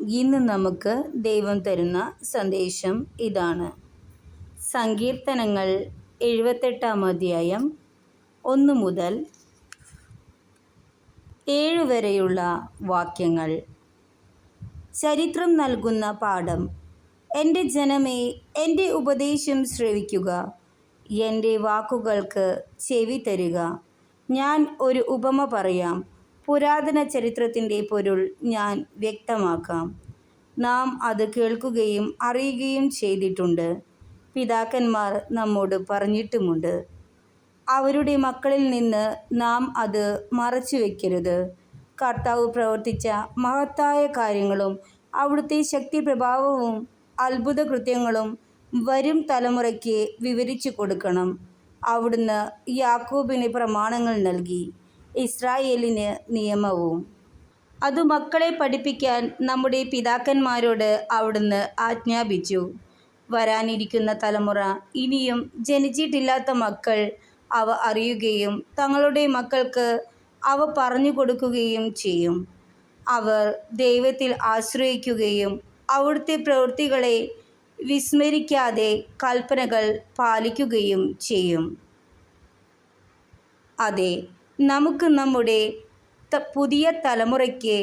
ഇന്ന് നമുക്ക് ദൈവം തരുന്ന സന്ദേശം ഇതാണ്. സങ്കീർത്തനങ്ങൾ 78 അധ്യായം 1 മുതൽ 7 വരെയുള്ള വാക്യങ്ങൾ. ചരിത്രം നൽകുന്ന പാഠം. എൻ്റെ ജനമേ, എൻ്റെ ഉപദേശം ശ്രവിക്കുക, എൻ്റെ വാക്കുകൾക്ക് ചെവി തരുക. ഞാൻ ഒരു ഉപമ പറയാം, പുരാതന ചരിത്രത്തിൻ്റെ പൊരുൾ ഞാൻ വ്യക്തമാക്കാം. നാം അത് കേൾക്കുകയും അറിയുകയും ചെയ്തിട്ടുണ്ട്. പിതാക്കന്മാർ നമ്മോട് പറഞ്ഞിട്ടുമുണ്ട്. അവരുടെ മക്കളിൽ നിന്ന് നാം അത് മറച്ചു വയ്ക്കരുത്. കർത്താവ് പ്രവർത്തിച്ച മഹത്തായ കാര്യങ്ങളും അവിടുത്തെ ശക്തിപ്രഭാവവും അത്ഭുത കൃത്യങ്ങളും വരും തലമുറയ്ക്ക് വിവരിച്ചു കൊടുക്കണം. അവിടുന്ന് യാക്കോബിന് പ്രമാണങ്ങൾ നൽകി, ഇസ്രായേലിന് നിയമവും. അത് മക്കളെ പഠിപ്പിക്കാൻ നമ്മുടെ പിതാക്കന്മാരോട് അവിടുന്ന് ആജ്ഞാപിച്ചു. വരാനിരിക്കുന്ന തലമുറ, ഇനിയും ജനിച്ചിട്ടില്ലാത്ത മക്കൾ അവ അറിയുകയും തങ്ങളുടെ മക്കൾക്ക് അവ പറഞ്ഞു കൊടുക്കുകയും ചെയ്യും. അവർ ദൈവത്തിൽ ആശ്രയിക്കുകയും അവിടുത്തെ പ്രവൃത്തികളെ വിസ്മരിക്കാതെ കൽപ്പനകൾ പാലിക്കുകയും ചെയ്യും. അതെ, നമുക്ക് നമ്മുടെ പുതിയ തലമുറയ്ക്ക്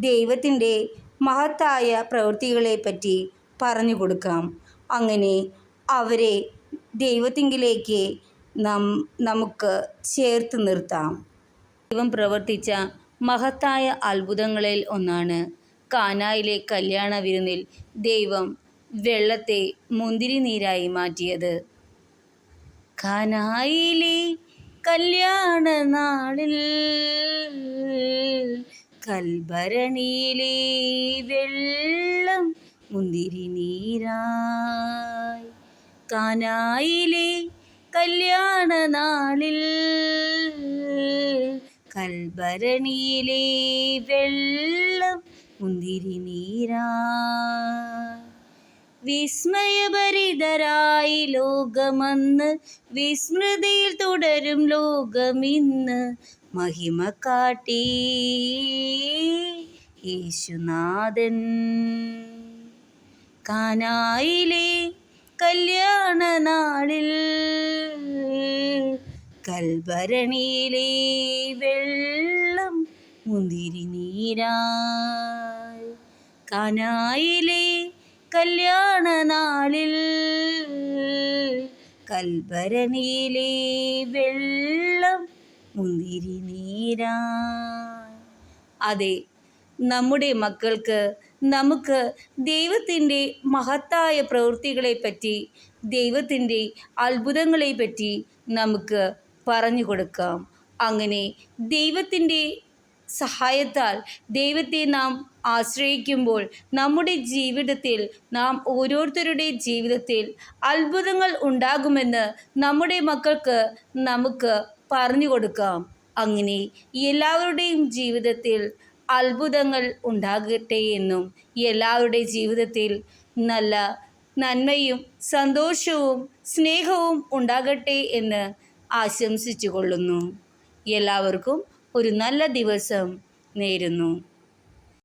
ദൈവത്തിൻ്റെ മഹത്തായ പ്രവൃത്തികളെപ്പറ്റി പറഞ്ഞു കൊടുക്കാം. അങ്ങനെ അവരെ ദൈവത്തിങ്കിലേക്ക് നമുക്ക് ചേർത്ത് നിർത്താം. ദൈവം പ്രവർത്തിച്ച മഹത്തായ അത്ഭുതങ്ങളിൽ ഒന്നാണ് കാനായിലെ കല്യാണ വിരുന്നിൽ ദൈവം വെള്ളത്തെ മുന്തിരിനീരായി മാറ്റിയത്. കാനായിലെ കല്യാണ നാളിൽ കൽഭരണിയിലെ വെള്ളം മുന്തിരിനീരായി. കാനായിലെ കല്യാണ നാളിൽ കൽഭരണിയിലെ വെള്ളം മുന്തിരിനീരായി. വിസ്മയഭരിതരായി ലോകമന്ന്, വിസ്മൃതിയിൽ തുടരും ലോകമിന്ന്. മഹിമ കാട്ടി യേശുനാഥൻ. കാനായിലെ കല്യാണ നാളിൽ കൽഭരണിയിലെ വെള്ളം മുന്തിരിനീരായി. കാനായിലെ കല്യാണ നാളിൽ കൽഭരണിയിലെ വെള്ളം മുന്തിരിനീരായി. അതെ, നമ്മുടെ മക്കൾക്ക് നമുക്ക് ദൈവത്തിൻ്റെ മഹത്തായ പ്രവൃത്തികളെപ്പറ്റി, ദൈവത്തിൻ്റെ അത്ഭുതങ്ങളെപ്പറ്റി നമുക്ക് പറഞ്ഞു കൊടുക്കാം. അങ്ങനെ ദൈവത്തിൻ്റെ സഹായത്താൽ ദൈവത്തെ നാം ആശ്രയിക്കുമ്പോൾ നമ്മുടെ ജീവിതത്തിൽ, നാം ഓരോരുത്തരുടെ ജീവിതത്തിൽ അത്ഭുതങ്ങൾ ഉണ്ടാകുമെന്ന് നമ്മുടെ മക്കൾക്ക് നമുക്ക് പറഞ്ഞു കൊടുക്കാം. അങ്ങനെ എല്ലാവരുടെയും ജീവിതത്തിൽ അത്ഭുതങ്ങൾ ഉണ്ടാകട്ടെ എന്നും എല്ലാവരുടെ ജീവിതത്തിൽ നല്ല നന്മയും സന്തോഷവും സ്നേഹവും ഉണ്ടാകട്ടെ എന്ന് ആശംസിച്ചു കൊള്ളുന്നു. എല്ലാവർക്കും ഒരു നല്ല ദിവസം നേരുന്നു.